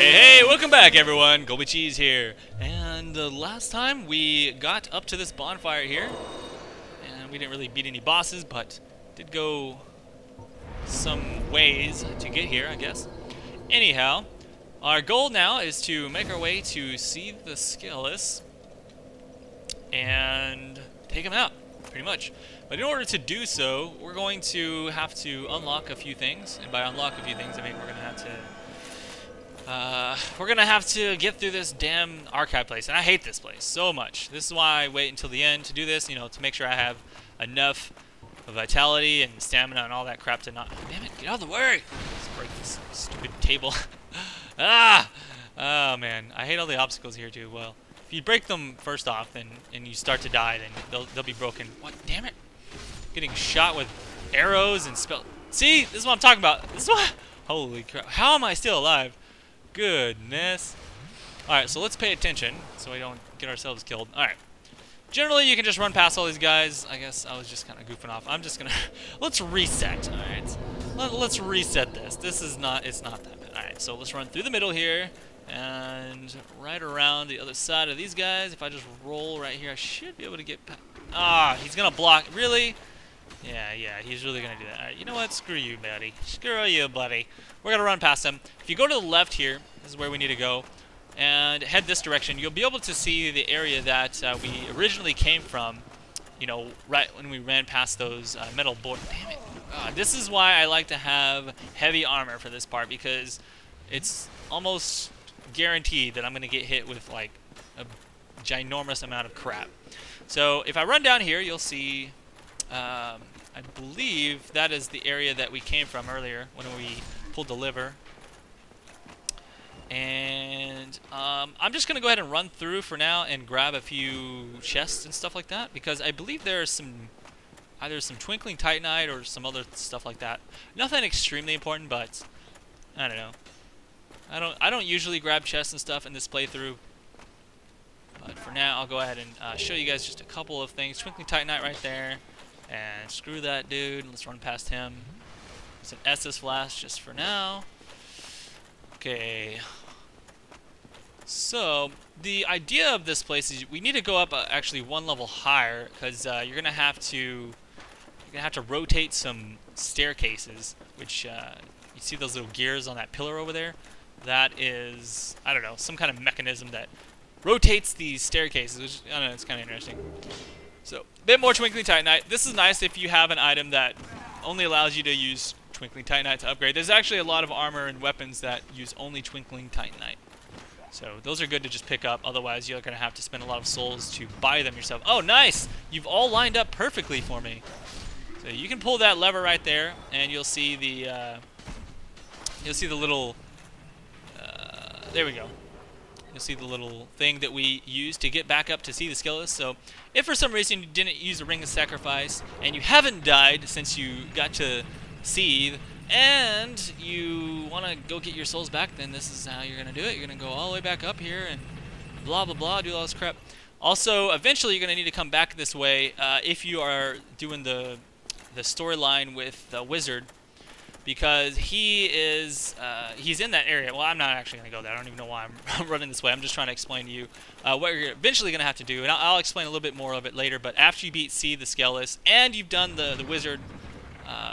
Hey, welcome back everyone, Gobi Cheese here. And last time we got up to this bonfire here, and we didn't really beat any bosses, but did go some ways to get here, I guess. Anyhow, our goal now is to make our way to Seath the Scaleless and take him out, pretty much. But in order to do so, we're going to have to unlock a few things, and by unlock a few things, I mean we're gonna have to get through this damn archive place, and I hate this place so much. This is why I wait until the end to do this, you know, to make sure I have enough of vitality and stamina and all that crap to not. Damn it! Get out of the way! Let's break this stupid table. Ah! Oh man, I hate all the obstacles here too. Well, if you break them first off, and you start to die, then they'll be broken. What? Damn it! Getting shot with arrows and spell. See, this is what I'm talking about. This is what. Holy crap! How am I still alive? Goodness. Alright, so let's pay attention so we don't get ourselves killed. Alright. Generally, you can just run past all these guys. I guess I was just kind of goofing off. I'm just gonna... let's reset, alright? Let's reset this. This is not... It's not that bad. Alright, so let's run through the middle here. And right around the other side of these guys. If I just roll right here, I should be able to get past... Ah, he's gonna block. Really? Yeah, he's really gonna do that. Alright, you know what? Screw you, buddy. Screw you, buddy. We're gonna run past him. If you go to the left here, this is where we need to go, and head this direction, you'll be able to see the area that we originally came from, you know, right when we ran past those metal boards. Damn it. This is why I like to have heavy armor for this part, because it's almost guaranteed that I'm gonna get hit with, like, a ginormous amount of crap. So, if I run down here, you'll see... I believe that is the area that we came from earlier when we pulled the lever. And I'm just going to go ahead and run through for now and grab a few chests and stuff like that, because I believe there's some either some twinkling titanite or some other stuff like that. Nothing extremely important, but I don't know. I don't usually grab chests and stuff in this playthrough. But for now, I'll go ahead and show you guys just a couple of things. Twinkling titanite right there. And screw that dude. Let's run past him. It's an Estus flask just for now. Okay. So the idea of this place is we need to go up actually one level higher, because you're gonna have to rotate some staircases. Which you see those little gears on that pillar over there? That is, I don't know, some kind of mechanism that rotates these staircases. Which I don't know, it's kind of interesting. So, a bit more Twinkling Titanite. This is nice if you have an item that only allows you to use Twinkling Titanite to upgrade. There's actually a lot of armor and weapons that use only Twinkling Titanite. So, those are good to just pick up. Otherwise, you're going to have to spend a lot of souls to buy them yourself. Oh, nice! You've all lined up perfectly for me. So, you can pull that lever right there, and you'll see the little... there we go. You'll see the little thing that we use to get back up to see the Scaleless. So, if for some reason you didn't use a Ring of Sacrifice, and you haven't died since you got to Seath, and you want to go get your souls back, then this is how you're going to do it. You're going to go all the way back up here, and blah, blah, blah, do all this crap. Also, eventually you're going to need to come back this way if you are doing the storyline with the Wizard, because he is he's in that area. Well, I'm not actually going to go there. I don't even know why I'm running this way. I'm just trying to explain to you what you're eventually going to have to do, and I'll explain a little bit more of it later. But after you beat Seath the Scaleless and you've done the Wizard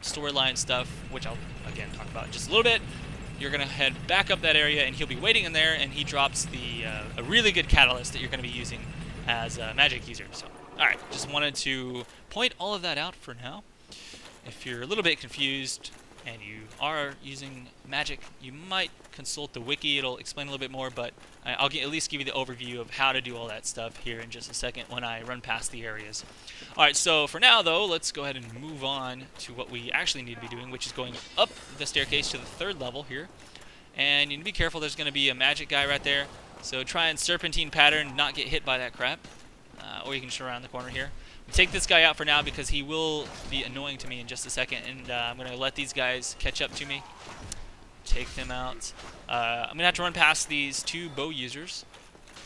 storyline stuff, which I'll again talk about in just a little bit, you're going to head back up that area, and he'll be waiting in there, and he drops a really good catalyst that you're going to be using as a magic user. So, all right, just wanted to point all of that out for now. If you're a little bit confused and you are using magic, you might consult the wiki. It'll explain a little bit more, but I'll at least give you the overview of how to do all that stuff here in just a second when I run past the areas. Alright, so for now, though, let's go ahead and move on to what we actually need to be doing, which is going up the staircase to the 3rd level here. And you need to be careful. There's going to be a magic guy right there, so try and serpentine pattern, not get hit by that crap. Or you can just around the corner here. Take this guy out for now because he will be annoying to me in just a second, and I'm going to let these guys catch up to me. Take them out. I'm going to have to run past these 2 bow users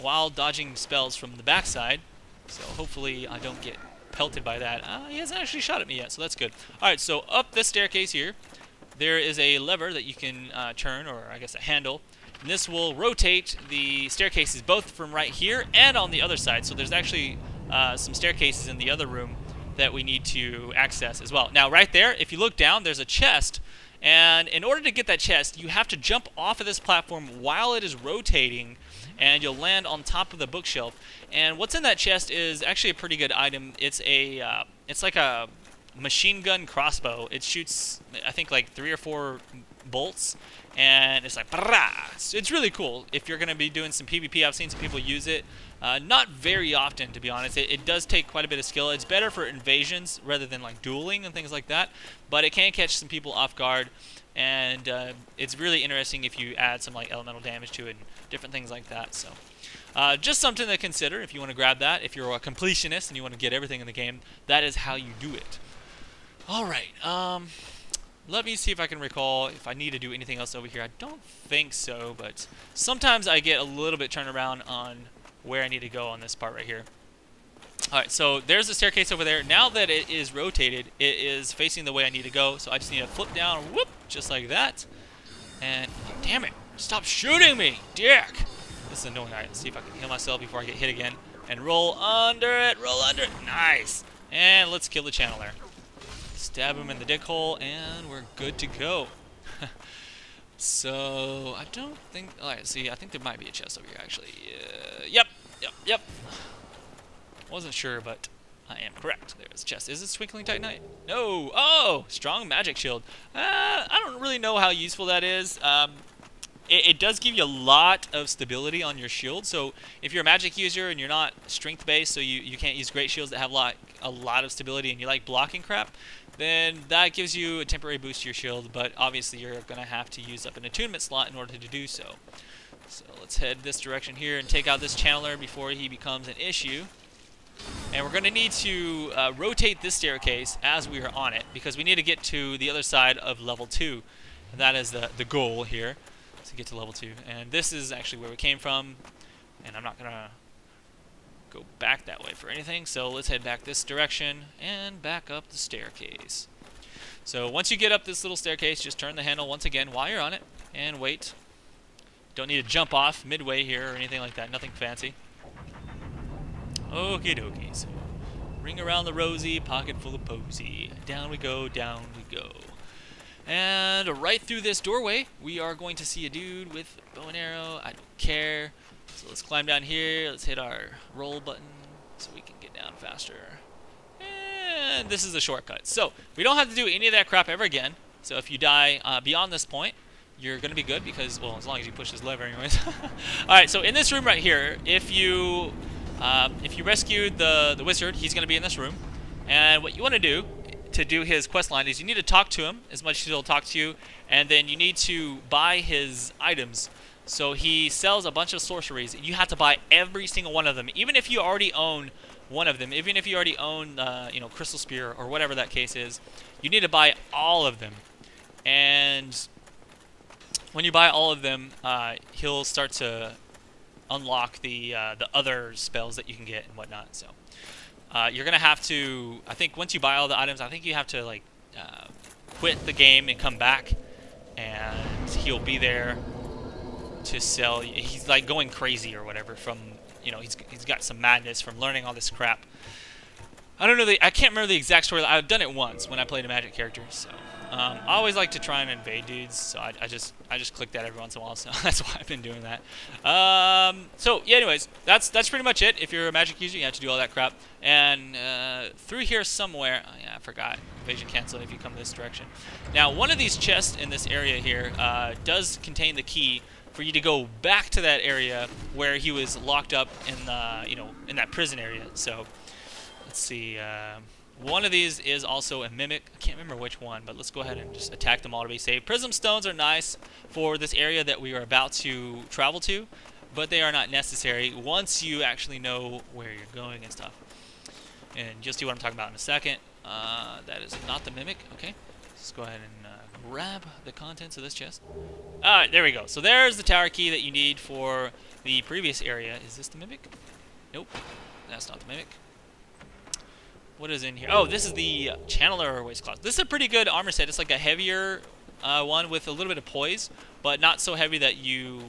while dodging spells from the backside, so hopefully I don't get pelted by that. He hasn't actually shot at me yet, so that's good. Alright, so up this staircase here, there is a lever that you can turn, or I guess a handle, And this will rotate the staircases both from right here and on the other side. So there's actually some staircases in the other room that we need to access as well. Now right there, if you look down, there's a chest. And in order to get that chest, you have to jump off of this platform while it is rotating, and you'll land on top of the bookshelf. And what's in that chest is actually a pretty good item. It's like a machine gun crossbow. It shoots, I think, like 3 or 4 bolts, and it's like, it's really cool if you're going to be doing some PvP. I've seen some people use it. Not very often, to be honest. It does take quite a bit of skill. It's better for invasions rather than like dueling and things like that, but it can catch some people off guard, and it's really interesting if you add some like elemental damage to it and different things like that. So just something to consider if you want to grab that. If you're a completionist and you want to get everything in the game, that is how you do it. Alright, let me see if I can recall if I need to do anything else over here. I don't think so, but sometimes I get a little bit turned around on where I need to go on this part right here. Alright, so there's the staircase over there. Now that it is rotated, it is facing the way I need to go, so I just need to flip down, whoop, just like that. And, damn it, stop shooting me, dick! This is annoying. Alright, let's see if I can heal myself before I get hit again. And roll under it, nice! And let's kill the channeler. Stab him in the dick hole, and we're good to go. So, I don't think... Alright, see, I think there might be a chest over here, actually. Yep. Wasn't sure, but I am correct. There's a chest. Is it Twinkling Titanite? No! Oh! Strong magic shield. I don't really know how useful that is. It does give you a lot of stability on your shield, so if you're a magic user and you're not strength-based, so you can't use great shields that have a lot of stability and you like blocking crap, then that gives you a temporary boost to your shield, but obviously you're going to have to use up an attunement slot in order to do so. So let's head this direction here and take out this channeler before he becomes an issue. And we're going to need to rotate this staircase as we are on it, because we need to get to the other side of level 2. And that is the goal here, to get to level 2. And this is actually where we came from, and I'm not going to go back that way for anything, so let's head back this direction and back up the staircase. So once you get up this little staircase, just turn the handle once again while you're on it and wait. Don't need to jump off midway here or anything like that, nothing fancy. Okie dokie, so ring around the rosy, pocket full of posy. Down we go, down we go. And right through this doorway, we are going to see a dude with a bow and arrow. I don't care. So let's climb down here. Let's hit our roll button so we can get down faster. And this is the shortcut. So we don't have to do any of that crap ever again. So if you die beyond this point, you're going to be good because, well, as long as you push this lever anyways. Alright, so in this room right here, if you rescued the wizard, he's going to be in this room. And what you want to do his quest line is you need to talk to him as much as he'll talk to you, and then you need to buy his items. So he sells a bunch of sorceries. You have to buy every single one of them, even if you already own one of them, even if you already own Crystal Spear or whatever that case is. You need to buy all of them, and when you buy all of them, he'll start to unlock the other spells that you can get and whatnot. So you're gonna have to, I think once you buy all the items, I think you have to quit the game and come back, and he'll be there to sell. He's like going crazy or whatever from, he's got some madness from learning all this crap. I don't know, I can't remember the exact story. I've done it once when I played a magic character, so I always like to try and invade dudes, so I just click that every once in a while, so that's why I've been doing that. So yeah, anyways, that's pretty much it. If you're a magic user, you have to do all that crap. And through here somewhere, oh yeah, I forgot, evasion cancel if you come this direction. Now, one of these chests in this area here does contain the key for you to go back to that area where he was locked up in the, in that prison area. So let's see. One of these is also a mimic. I can't remember which one, but let's go ahead and just attack them all to be safe. Prism stones are nice for this area that we are about to travel to, but they are not necessary once you actually know where you're going and stuff. And you'll see what I'm talking about in a second. That is not the mimic. Okay, let's go ahead and grab the contents of this chest. Alright, there we go. So there's the tower key that you need for the previous area. Is this the mimic? Nope, that's not the mimic. What is in here? Oh, this is the Channeler waistcloth. This is a pretty good armor set. It's like a heavier one with a little bit of poise, but not so heavy that you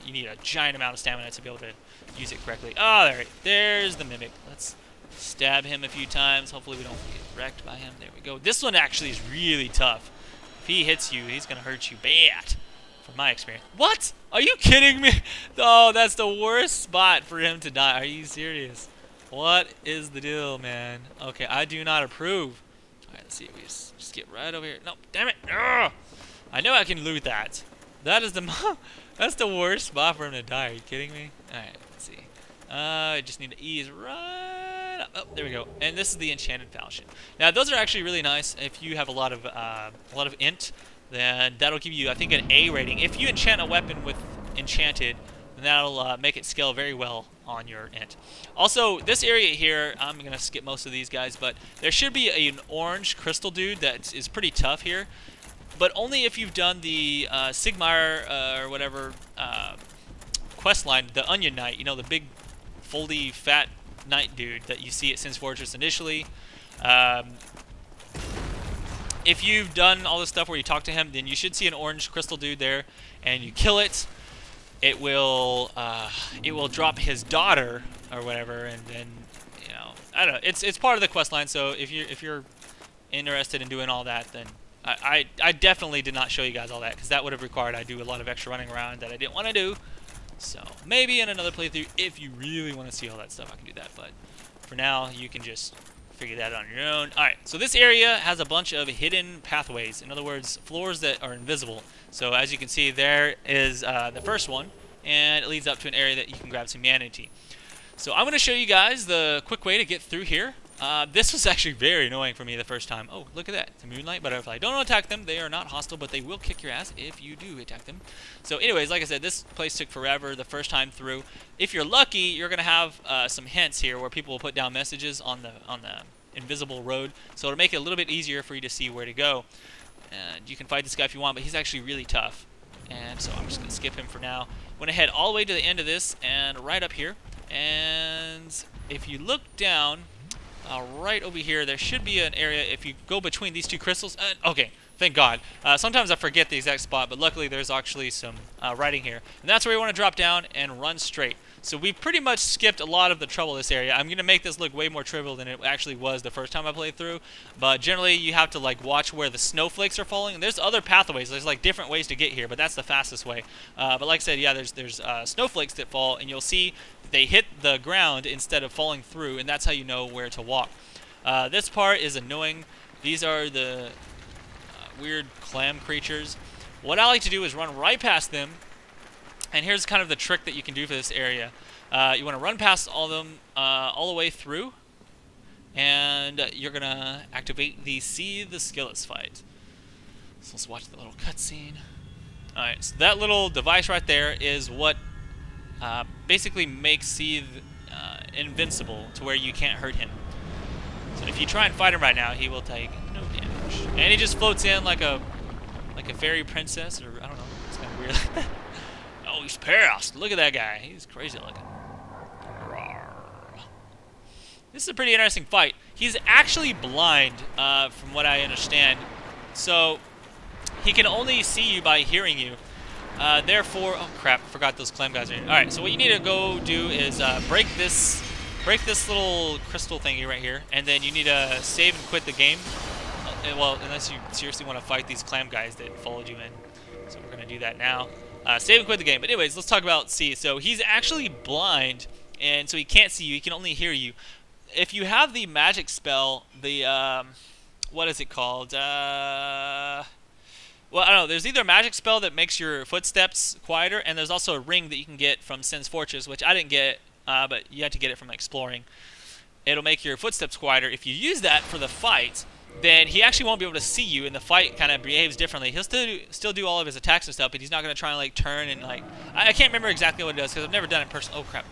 need a giant amount of stamina to be able to use it correctly. Oh, there's the Mimic. Let's stab him a few times. Hopefully we don't get wrecked by him. There we go. This one actually is really tough. If he hits you, he's going to hurt you bad, from my experience. What? Are you kidding me? Oh, that's the worst spot for him to die. Are you serious? What is the deal, man? Okay, I do not approve. All right, let's see. We just get right over here. No, damn it. Ugh. I know I can loot that. That is that's the worst spot for him to die. Are you kidding me? All right, let's see. I just need to ease right up. Oh, there we go. And this is the enchanted falchion. Now, those are actually really nice if you have a lot of int. Then that'll give you, I think, an A rating. If you enchant a weapon with enchanted, then that'll make it scale very well on your int. Also, this area here, I'm going to skip most of these guys, but there should be an orange crystal dude that is pretty tough here, but only if you've done the Sigmar or whatever quest line, the Onion Knight, you know, the big, foldy, fat knight dude that you see at Sin's Fortress initially. If you've done all this stuff where you talk to him, then you should see an orange crystal dude there, and you kill it. It will drop his daughter or whatever, and then, you know, I don't know. It's part of the quest line. So if you're interested in doing all that, then I definitely did not show you guys all that, because that would have required I do a lot of extra running around that I didn't want to do. So maybe in another playthrough, if you really want to see all that stuff, I can do that. But for now, you can just figure that out on your own. Alright, so this area has a bunch of hidden pathways. In other words, floors that are invisible. So as you can see, there is the first one, and it leads up to an area that you can grab some humanity. So I'm going to show you guys the quick way to get through here. This was actually very annoying for me the first time. Oh, look at that. It's a moonlight butterfly. Don't attack them. They are not hostile, but they will kick your ass if you do attack them. So anyways, like I said, this place took forever the first time through. If you're lucky, you're going to have some hints here where people will put down messages on the invisible road. So it'll make it a little bit easier for you to see where to go. And you can fight this guy if you want, but he's actually really tough. And so I'm just going to skip him for now. I'm going to head all the way to the end of this and right up here. And if you look down, right over here, there should be an area if you go between these two crystals. Okay, thank God. Sometimes I forget the exact spot, but luckily there's actually some writing here. And that's where you want to drop down and run straight. So we pretty much skipped a lot of the trouble in this area. I'm going to make this look way more trivial than it actually was the first time I played through. But generally, you have to like watch where the snowflakes are falling. And there's other pathways. There's like different ways to get here, but that's the fastest way. But like I said, yeah, there's snowflakes that fall, and you'll see they hit the ground instead of falling through, and that's how you know where to walk. This part is annoying. These are the weird clam creatures. What I like to do is run right past them. And here's kind of the trick that you can do for this area. You want to run past all of them all the way through, and you're going to activate the Seath the Scaleless fight. So let's watch the little cutscene. Alright, so that little device right there is what basically makes Seath invincible to where you can't hurt him. So if you try and fight him right now, he will take no damage. And he just floats in like a fairy princess, or I don't know, it's kind of weird. Oh, he's passed. Look at that guy. He's crazy looking. This is a pretty interesting fight. He's actually blind, from what I understand. So he can only see you by hearing you. Therefore, oh crap, I forgot those clam guys are in. Alright, so what you need to go do is break this little crystal thingy right here, and then you need to save and quit the game. Well, unless you seriously want to fight these clam guys that followed you in. So we're going to do that now. Save and quit the game. But anyways, let's talk about Seath. So he's actually blind, and so he can't see you. He can only hear you. If you have the magic spell, the what is it called? Well, I don't know. There's either a magic spell that makes your footsteps quieter, and there's also a ring that you can get from Sin's Fortress, which I didn't get, but you have to get it from exploring. It'll make your footsteps quieter. If you use that for the fight, then he actually won't be able to see you, and the fight kind of behaves differently. He'll still do all of his attacks and stuff, but he's not going to try and like turn and like... I can't remember exactly what it does because I've never done it in person. Oh, crap.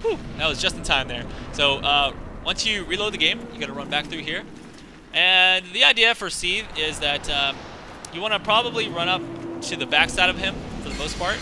Whew, that was just in time there. So once you reload the game, you got to run back through here. And the idea for Seath is that you want to probably run up to the backside of him for the most part.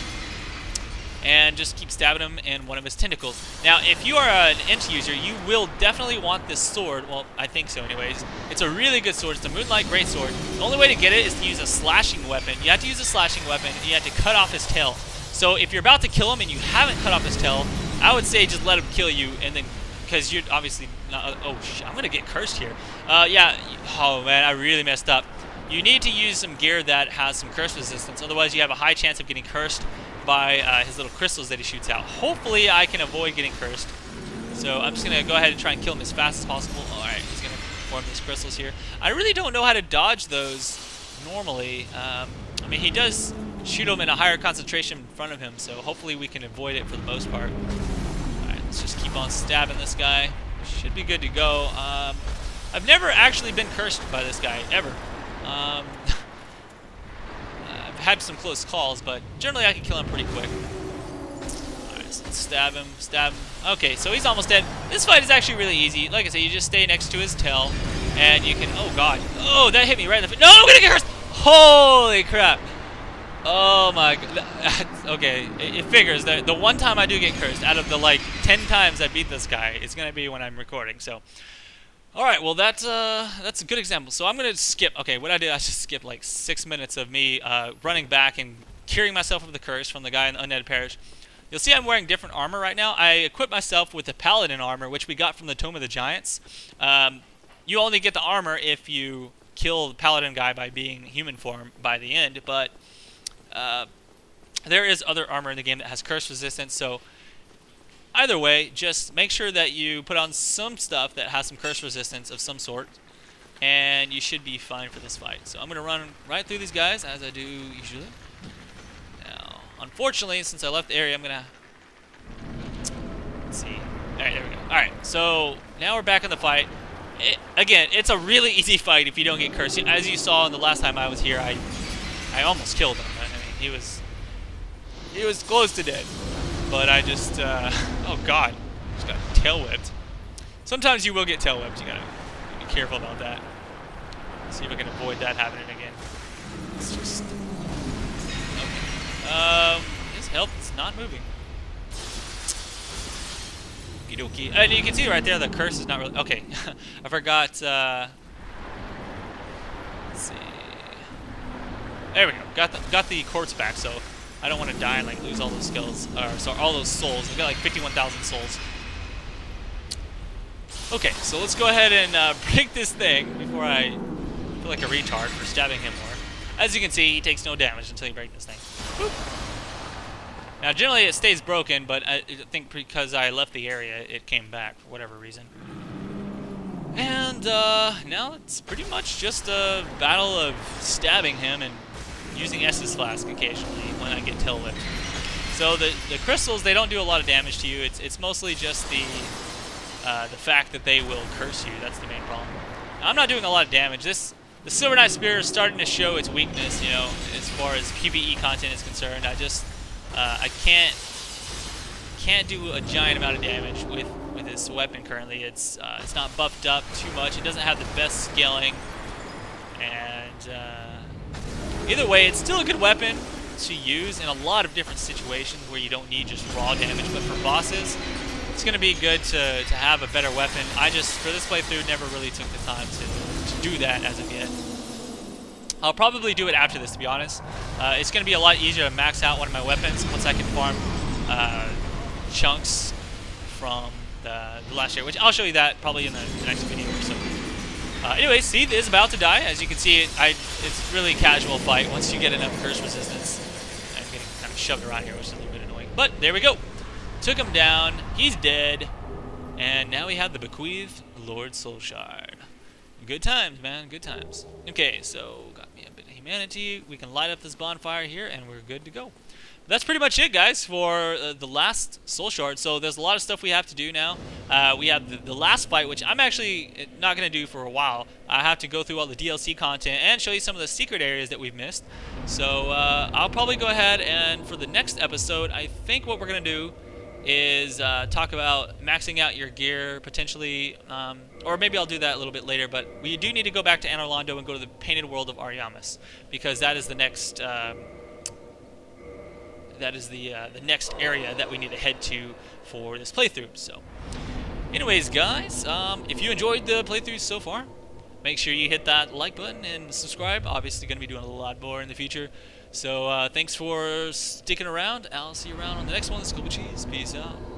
and just keep stabbing him in one of his tentacles. Now, if you are an Int user, you will definitely want this sword. Well, I think so anyways. It's a really good sword. It's a Moonlight Greatsword. The only way to get it is to use a slashing weapon. You have to use a slashing weapon, and you have to cut off his tail. So if you're about to kill him and you haven't cut off his tail, I would say just let him kill you, and then, because you're obviously not, oh shit, I'm gonna get cursed here. Yeah, oh man, I really messed up. You need to use some gear that has some curse resistance, otherwise you have a high chance of getting cursed by his little crystals that he shoots out. Hopefully I can avoid getting cursed. So I'm just gonna go ahead and try and kill him as fast as possible. Alright, he's gonna form these crystals here. I really don't know how to dodge those normally. I mean, he does shoot them in a higher concentration in front of him, so hopefully we can avoid it for the most part. Alright, let's just keep on stabbing this guy. Should be good to go. I've never actually been cursed by this guy, ever. I've had some close calls, but generally I can kill him pretty quick. Alright, so let's stab him, stab him. Okay, so he's almost dead. This fight is actually really easy. Like I said, you just stay next to his tail, and you can... Oh, God. Oh, that hit me right in the face. No, I'm gonna get cursed! Holy crap. Oh, my God. Okay, it figures. The one time I do get cursed, out of the, like, 10 times I beat this guy, it's gonna be when I'm recording, so... Alright, well that's a good example. So I'm going to skip, okay, what I did, I just skipped like 6 minutes of me running back and curing myself of the curse from the guy in the Undead Parish. You'll see I'm wearing different armor right now. I equipped myself with the Paladin armor, which we got from the Tomb of the Giants. You only get the armor if you kill the Paladin guy by being human form by the end, but there is other armor in the game that has curse resistance, so... Either way, just make sure that you put on some stuff that has some curse resistance of some sort, and you should be fine for this fight. So I'm going to run right through these guys, as I do usually. Now, unfortunately, since I left the area, I'm going to... Let's see. Alright, there we go. Alright, so now we're back in the fight. Again, it's a really easy fight if you don't get cursed. As you saw in the last time I was here, I almost killed him. I mean, he was close to dead. But I just, oh God, just got tail whipped. Sometimes you will get tail whipped. You gotta be careful about that. See if I can avoid that happening again. It's just, okay. His health is not moving. Okie dokie. And you can see right there the curse is not really, okay. I forgot, let's see. There we go. Got the corpse back, so I don't want to die and like lose all those skills, or sorry, all those souls. I've got like 51,000 souls. Okay, so let's go ahead and break this thing before I feel like a retard for stabbing him more. As you can see, he takes no damage until you break this thing. Boop. Now, generally it stays broken, but I think because I left the area, it came back for whatever reason. And now it's pretty much just a battle of stabbing him and using Estus Flask occasionally when I get tail whipped. So the crystals, they don't do a lot of damage to you. It's mostly just the fact that they will curse you. That's the main problem. Now, I'm not doing a lot of damage. The Silver Knight Spear is starting to show its weakness, you know, as far as PvE content is concerned. I just I can't do a giant amount of damage with this weapon currently. It's not buffed up too much. It doesn't have the best scaling, and either way, it's still a good weapon to use in a lot of different situations where you don't need just raw damage. But for bosses, it's going to be good to have a better weapon. I just, for this playthrough, never really took the time to do that as of yet. I'll probably do it after this, to be honest. It's going to be a lot easier to max out one of my weapons once I can farm chunks from the last year, which I'll show you that probably in the next video or so. Anyway, Seath is about to die. As you can see, it's really casual fight once you get enough curse resistance. I'm getting kind of shoved around here, which is a little bit annoying. But there we go. Took him down. He's dead. And now we have the Bequeathed Lord Soulshard. Good times, man. Good times. Okay, so got me a bit of humanity. We can light up this bonfire here, and we're good to go. That's pretty much it, guys, for the last Soul Shard. So there's a lot of stuff we have to do now. We have the last fight, which I'm actually not going to do for a while. I have to go through all the DLC content and show you some of the secret areas that we've missed. So I'll probably go ahead and for the next episode, I think what we're going to do is talk about maxing out your gear, potentially, or maybe I'll do that a little bit later, but we do need to go back to Anor Londo and go to the Painted World of Ariamis, because that is the next... that is the next area that we need to head to for this playthrough. So, anyways, guys, if you enjoyed the playthrough so far, make sure you hit that like button and subscribe. Obviously, going to be doing a lot more in the future. So, thanks for sticking around. I'll see you around on the next one. Scuba Cheese. Peace out.